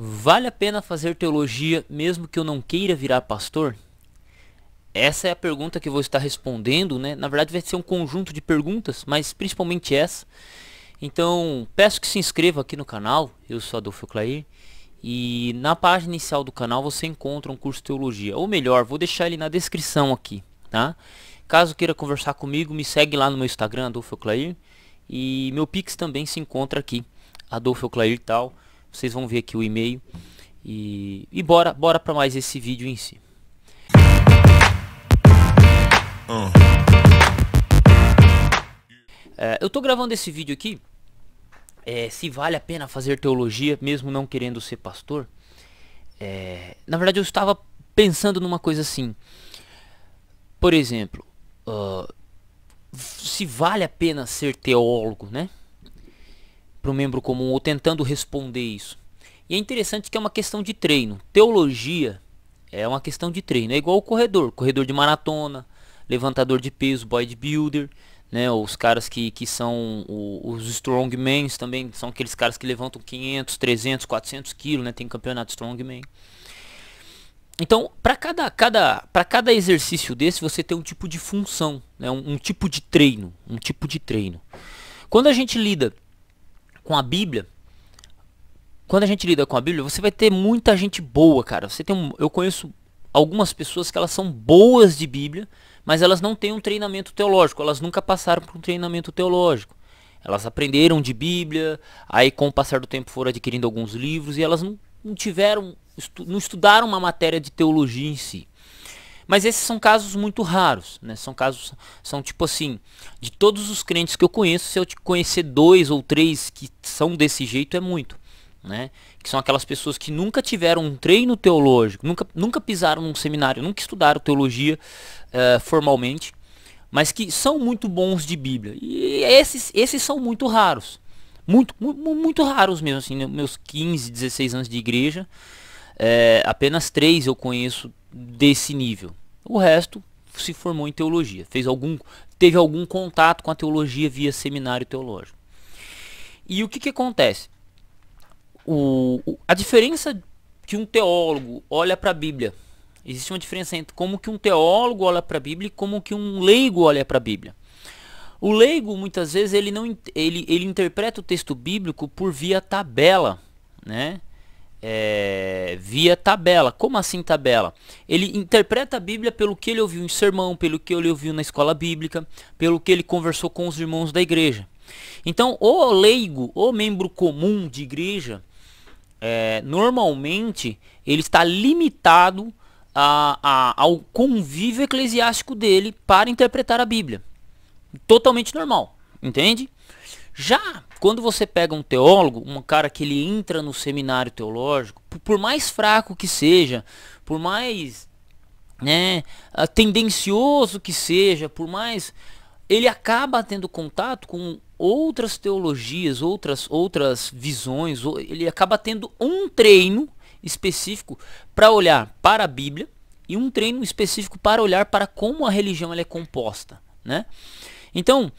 Vale a pena fazer teologia mesmo que eu não queira virar pastor? Essa é a pergunta que eu vou estar respondendo, né? Na verdade vai ser um conjunto de perguntas, mas principalmente essa. Então, peço que se inscreva aqui no canal. Eu sou Adolfo Clair. E na página inicial do canal você encontra um curso de teologia. Ou melhor, vou deixar ele na descrição aqui, tá? Caso queira conversar comigo, me segue lá no meu Instagram, Adolfo Clair. E meu Pix também se encontra aqui, Adolfo Clair e tal. Vocês vão ver aqui o e-mail. E bora para mais esse vídeo em si. Eu tô gravando esse vídeo aqui. Se vale a pena fazer teologia mesmo não querendo ser pastor. Na verdade eu estava pensando numa coisa assim. Por exemplo, se vale a pena ser teólogo, né? Para um membro comum, ou tentando responder isso. E é interessante que é uma questão de treino. Teologia é uma questão de treino. É igual o corredor de maratona, levantador de peso, bodybuilder, né? Os caras que são os strongmen também, são aqueles caras que levantam 500, 300, 400 quilos, né? Tem campeonato strongman. Então, para cada exercício desse, você tem um tipo de função, né? um tipo de treino, Quando a gente lida com a Bíblia, você vai ter muita gente boa, cara. Eu conheço algumas pessoas que elas são boas de Bíblia, mas elas não têm um treinamento teológico. Elas nunca passaram por um treinamento teológico. Elas aprenderam de Bíblia, aí com o passar do tempo foram adquirindo alguns livros e elas não estudaram uma matéria de teologia em si. Mas esses são casos muito raros, né? São tipo assim, de todos os crentes que eu conheço, se eu te conhecer 2 ou 3 que são desse jeito é muito, né? Que são aquelas pessoas que nunca tiveram um treino teológico, nunca pisaram num seminário, nunca estudaram teologia formalmente, mas que são muito bons de Bíblia. E esses são muito raros, muito raros mesmo, assim, meus 15, 16 anos de igreja, apenas 3 eu conheço desse nível. O resto se formou em teologia, teve algum contato com a teologia via seminário teológico. E o que acontece? A diferença que um teólogo olha para a Bíblia, existe uma diferença entre como que um teólogo olha para a Bíblia e como que um leigo olha para a Bíblia. O leigo muitas vezes ele interpreta o texto bíblico por via tabela, né? Via tabela. Como assim tabela? Ele interpreta a Bíblia pelo que ele ouviu em sermão, pelo que ele ouviu na escola bíblica, pelo que ele conversou com os irmãos da igreja. Então o leigo, o membro comum de igreja, normalmente ele está limitado ao convívio eclesiástico dele para interpretar a Bíblia. Totalmente normal, entende? Já quando você pega um teólogo, um cara que ele entra no seminário teológico, por mais fraco que seja, por mais tendencioso que seja, por mais, ele acaba tendo contato com outras teologias, outras visões, ele acaba tendo um treino específico para olhar para a Bíblia e um treino específico para olhar para como a religião ela é composta, né? Então,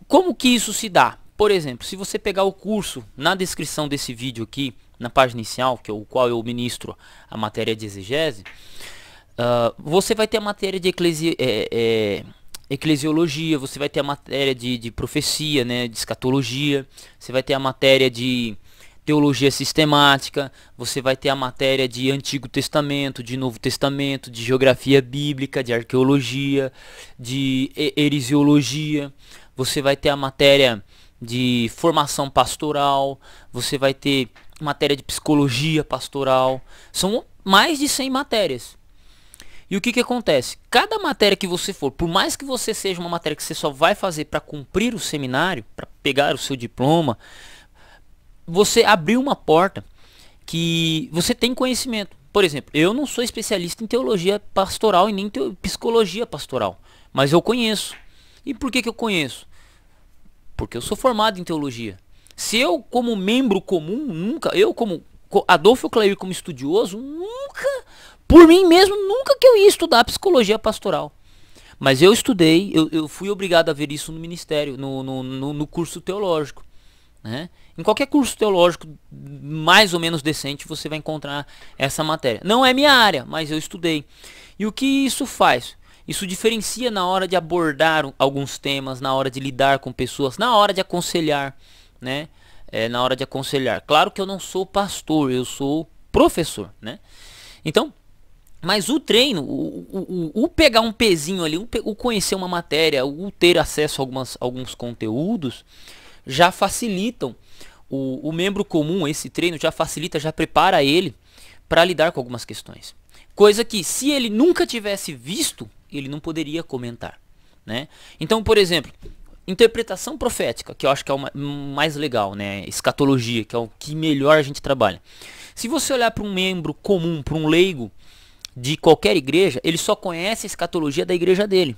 como que isso se dá? Por exemplo, se você pegar o curso na descrição desse vídeo aqui, na página inicial, que é o qual eu ministro a matéria de exegese, você vai ter a matéria de eclesiologia, você vai ter a matéria de profecia, né, de escatologia, você vai ter a matéria de teologia sistemática, você vai ter a matéria de Antigo Testamento, de Novo Testamento, de geografia bíblica, de arqueologia, de heresiologia, você vai ter a matéria de formação pastoral, você vai ter matéria de psicologia pastoral, são mais de 100 matérias. E o que acontece? Cada matéria que você for, por mais que você seja uma matéria que você só vai fazer para cumprir o seminário, para pegar o seu diploma, você abriu uma porta que você tem conhecimento. Por exemplo, eu não sou especialista em teologia pastoral e nem psicologia pastoral, mas eu conheço. E por que eu conheço? Porque eu sou formado em teologia. Se eu, como membro comum, eu como Adolfo Clair, como estudioso, por mim mesmo, nunca que eu ia estudar psicologia pastoral. Mas eu estudei, eu fui obrigado a ver isso no ministério, no curso teológico, né? Em qualquer curso teológico mais ou menos decente você vai encontrar essa matéria. Não é minha área, mas eu estudei. E o que isso faz? Isso diferencia na hora de abordar alguns temas, na hora de lidar com pessoas, na hora de aconselhar, né? Na hora de aconselhar. Claro que eu não sou pastor, eu sou professor, né? Então, mas o treino, o pegar um pezinho ali, o conhecer uma matéria, o ter acesso a alguns conteúdos, já facilitam o membro comum. Esse treino já facilita, já prepara ele para lidar com algumas questões. Coisa que, se ele nunca tivesse visto, ele não poderia comentar, né? Então, por exemplo, interpretação profética, que eu acho que é o mais legal, né? Escatologia, que é o que melhor a gente trabalha. Se você olhar para um membro comum, para um leigo de qualquer igreja, ele só conhece a escatologia da igreja dele.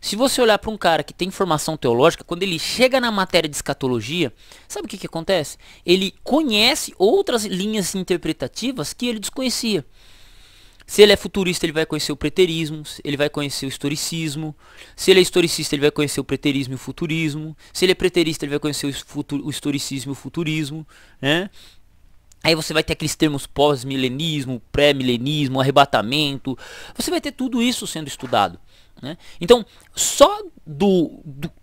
Se você olhar para um cara que tem formação teológica, quando ele chega na matéria de escatologia, sabe o que acontece? Ele conhece outras linhas interpretativas que ele desconhecia. Se ele é futurista, ele vai conhecer o preterismo, ele vai conhecer o historicismo. Se ele é historicista, ele vai conhecer o preterismo e o futurismo. Se ele é preterista, ele vai conhecer o historicismo e o futurismo, né? Aí você vai ter aqueles termos pós-milenismo, pré-milenismo, arrebatamento. Você vai ter tudo isso sendo estudado, né? Então, só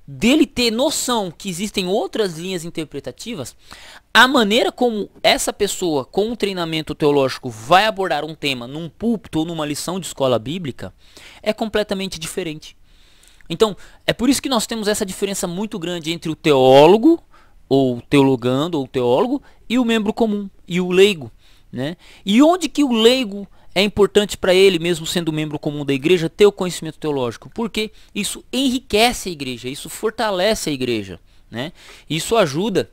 dele ter noção que existem outras linhas interpretativas, a maneira como essa pessoa com um treinamento teológico vai abordar um tema num púlpito ou numa lição de escola bíblica é completamente diferente. Então, é por isso que nós temos essa diferença muito grande entre o teólogo, ou teologando, ou teólogo, e o membro comum, e o leigo, né? E onde que o leigo é importante para ele, mesmo sendo membro comum da igreja, ter o conhecimento teológico? Porque isso enriquece a igreja, isso fortalece a igreja, né? Isso ajuda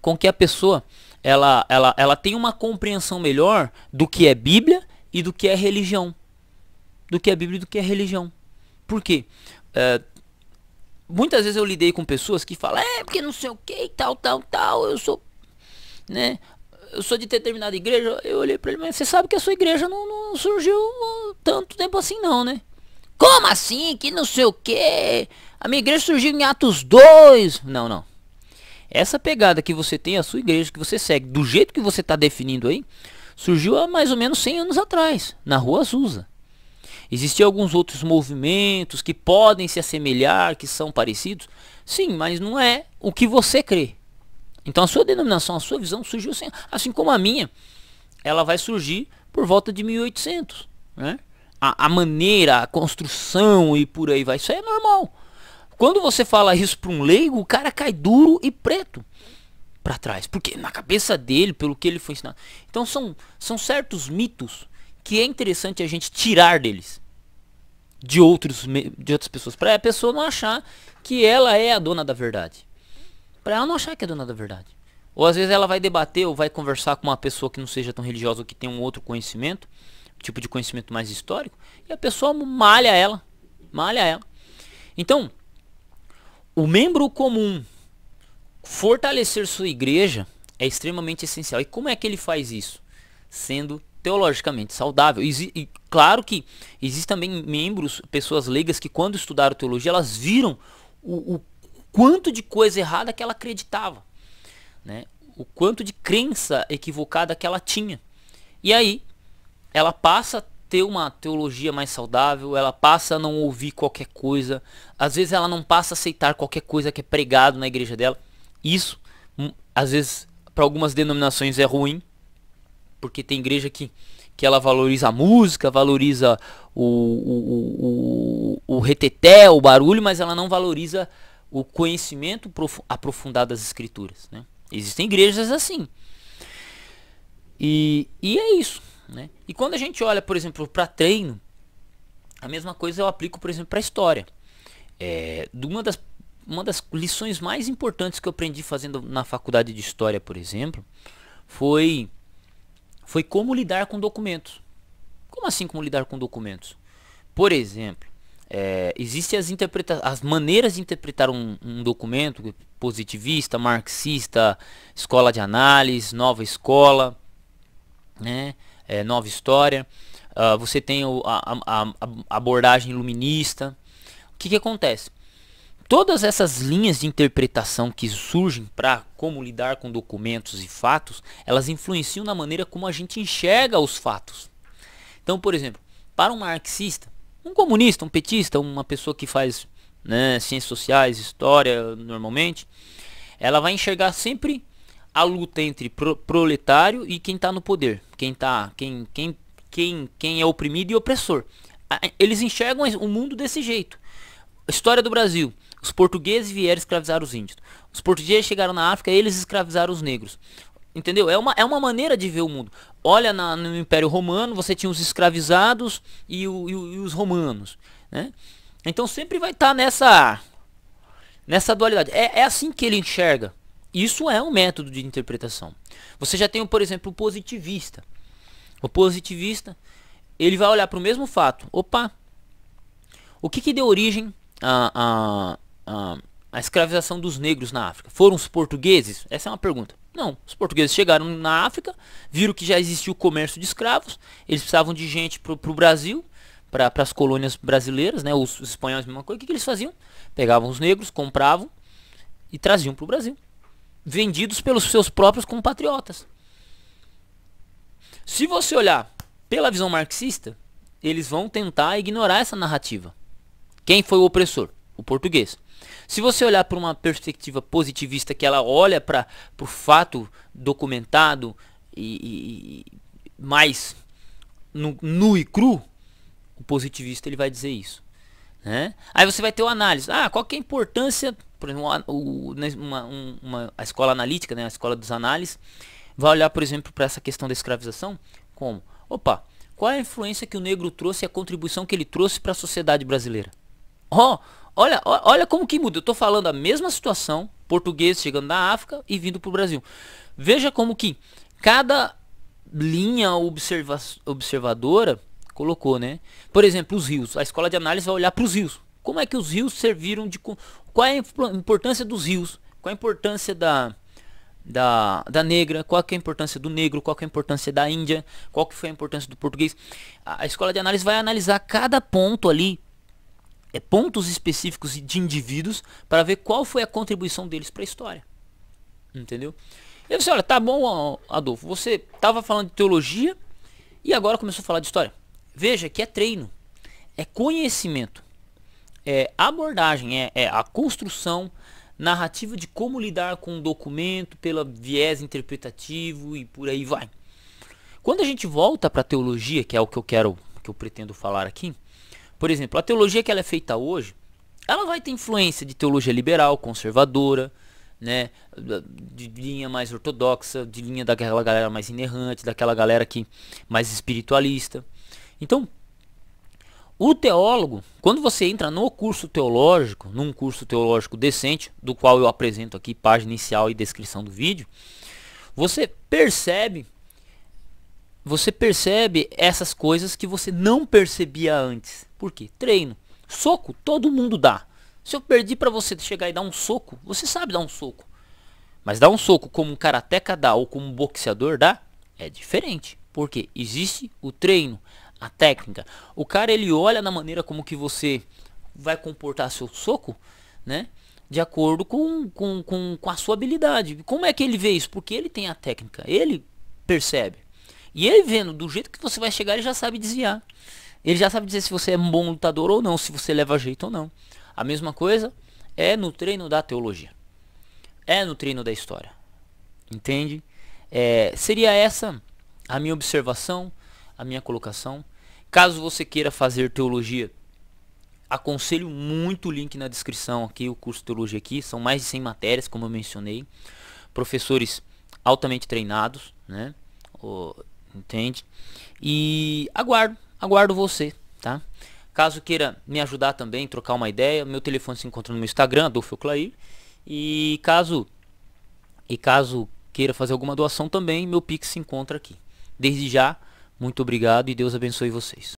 com que a pessoa ela tenha uma compreensão melhor do que é Bíblia e do que é religião. Do que é Bíblia e do que é religião. Por quê? Muitas vezes eu lidei com pessoas que falam, porque não sei o que, tal, eu sou, né? Eu sou de determinada igreja. Eu olhei pra ele, mas você sabe que a sua igreja não surgiu tanto tempo assim não, né? Como assim? Que não sei o que? A minha igreja surgiu em Atos 2. Não. Essa pegada que você tem, a sua igreja que você segue, do jeito que você está definindo aí, surgiu há mais ou menos 100 anos atrás, na Rua Azusa. Existiam alguns outros movimentos que podem se assemelhar, que são parecidos. Sim, mas não é o que você crê. Então a sua denominação, a sua visão surgiu assim como a minha. Ela vai surgir por volta de 1800, né? A maneira, a construção e por aí vai. Isso aí é normal. Quando você fala isso para um leigo, o cara cai duro e preto para trás. Porque na cabeça dele, pelo que ele foi ensinado. Então são certos mitos que é interessante a gente tirar deles. De outras pessoas. Para a pessoa não achar que ela é a dona da verdade. Para ela não achar que é dona da verdade. Ou às vezes ela vai debater ou vai conversar com uma pessoa que não seja tão religiosa ou que tem um outro conhecimento, tipo de conhecimento mais histórico, e a pessoa malha ela. Então, o membro comum fortalecer sua igreja é extremamente essencial. E como é que ele faz isso? Sendo teologicamente saudável. E claro que existem também membros, pessoas leigas que quando estudaram teologia, elas viram o quanto de coisa errada que ela acreditava, né? O quanto de crença equivocada que ela tinha. E aí, ela passa a ter uma teologia mais saudável, ela passa a não ouvir qualquer coisa, às vezes ela não passa a aceitar qualquer coisa que é pregado na igreja dela. Isso, às vezes, para algumas denominações é ruim, porque tem igreja que ela valoriza a música, valoriza o reteté, o barulho, mas ela não valoriza o conhecimento aprofundado das escrituras, né? Existem igrejas assim. E é isso, né? E quando a gente olha, por exemplo, para treino, a mesma coisa eu aplico, por exemplo, para história. Uma das lições mais importantes que eu aprendi fazendo na faculdade de história, por exemplo, foi como lidar com documentos. Como assim como lidar com documentos? Por exemplo, existem as maneiras de interpretar um documento: positivista, marxista, escola de análise, nova escola, né? Nova história. Você tem a abordagem iluminista. O que acontece? Todas essas linhas de interpretação que surgem para como lidar com documentos e fatos, elas influenciam na maneira como a gente enxerga os fatos. Então, por exemplo, para um marxista, um comunista, um petista, uma pessoa que faz, né, ciências sociais, história, normalmente, ela vai enxergar sempre a luta entre proletário e quem está no poder, quem é oprimido e opressor. Eles enxergam o mundo desse jeito. História do Brasil: os portugueses vieram escravizar os índios. Os portugueses chegaram na África, eles escravizaram os negros. Entendeu? É uma maneira de ver o mundo. Olha no Império Romano, você tinha os escravizados e os romanos, né? Então sempre vai estar nessa dualidade. É assim que ele enxerga. Isso é um método de interpretação. Você já tem, por exemplo, o positivista. O positivista, ele vai olhar para o mesmo fato. Opa, o que deu origem a escravização dos negros na África? Foram os portugueses? Essa é uma pergunta. Não, os portugueses chegaram na África, viram que já existia o comércio de escravos, eles precisavam de gente para o Brasil, para as colônias brasileiras, né? Os espanhóis, a mesma coisa. O que eles faziam? Pegavam os negros, compravam e traziam para o Brasil, vendidos pelos seus próprios compatriotas. Se você olhar pela visão marxista, eles vão tentar ignorar essa narrativa. Quem foi o opressor? O português. Se você olhar por uma perspectiva positivista, que ela olha para o fato documentado e mais nu e cru, o positivista ele vai dizer isso, né? Aí você vai ter o análise. Qual que é a importância, por exemplo, a escola analítica, né, a escola dos análises, vai olhar, por exemplo, para essa questão da escravização como, opa, qual é a influência que o negro trouxe e a contribuição que ele trouxe para a sociedade brasileira? Olha como que muda. Eu estou falando a mesma situação, português chegando da África e vindo para o Brasil. Veja como que cada linha observadora colocou, né? Por exemplo, os rios. A escola de análise vai olhar para os rios. Como é que os rios serviram de... Qual é a importância dos rios? Qual é a importância da negra? Qual é a importância do negro? Qual é a importância da Índia? Qual que foi a importância do português? A escola de análise vai analisar cada ponto ali, pontos específicos de indivíduos, para ver qual foi a contribuição deles para a história. Entendeu? E você olha, tá bom, Adolfo, você estava falando de teologia e agora começou a falar de história. Veja que é treino, é conhecimento, é abordagem, é a construção narrativa de como lidar com um documento pelo viés interpretativo e por aí vai. Quando a gente volta para a teologia, que é o que eu pretendo falar aqui, por exemplo, a teologia que ela é feita hoje, ela vai ter influência de teologia liberal, conservadora, né, de linha mais ortodoxa, de linha daquela galera mais inerrante, daquela galera que mais espiritualista. Então, o teólogo, quando você entra no curso teológico, num curso teológico decente, do qual eu apresento aqui página inicial e descrição do vídeo, você percebe essas coisas que você não percebia antes. Por quê? Treino. Soco, todo mundo dá. Se eu perdi para você chegar e dar um soco, você sabe dar um soco. Mas dar um soco como um karateca dá ou como um boxeador dá, é diferente. Porque existe o treino, a técnica. O cara, ele olha na maneira como que você vai comportar seu soco, né? De acordo com a sua habilidade. Como é que ele vê isso? Porque ele tem a técnica, ele percebe. E ele vendo do jeito que você vai chegar, ele já sabe desviar. Ele já sabe dizer se você é um bom lutador ou não, se você leva jeito ou não. A mesma coisa é no treino da teologia. É no treino da história. Entende? Seria essa a minha observação, a minha colocação. Caso você queira fazer teologia, aconselho muito o link na descrição aqui, o curso de teologia aqui. São mais de 100 matérias, como eu mencionei. Professores altamente treinados, né? Entende? E aguardo você, tá? Caso queira me ajudar também, trocar uma ideia, meu telefone se encontra no meu Instagram, Adolfo Clair. E caso queira fazer alguma doação também, meu Pix se encontra aqui. Desde já, muito obrigado e Deus abençoe vocês.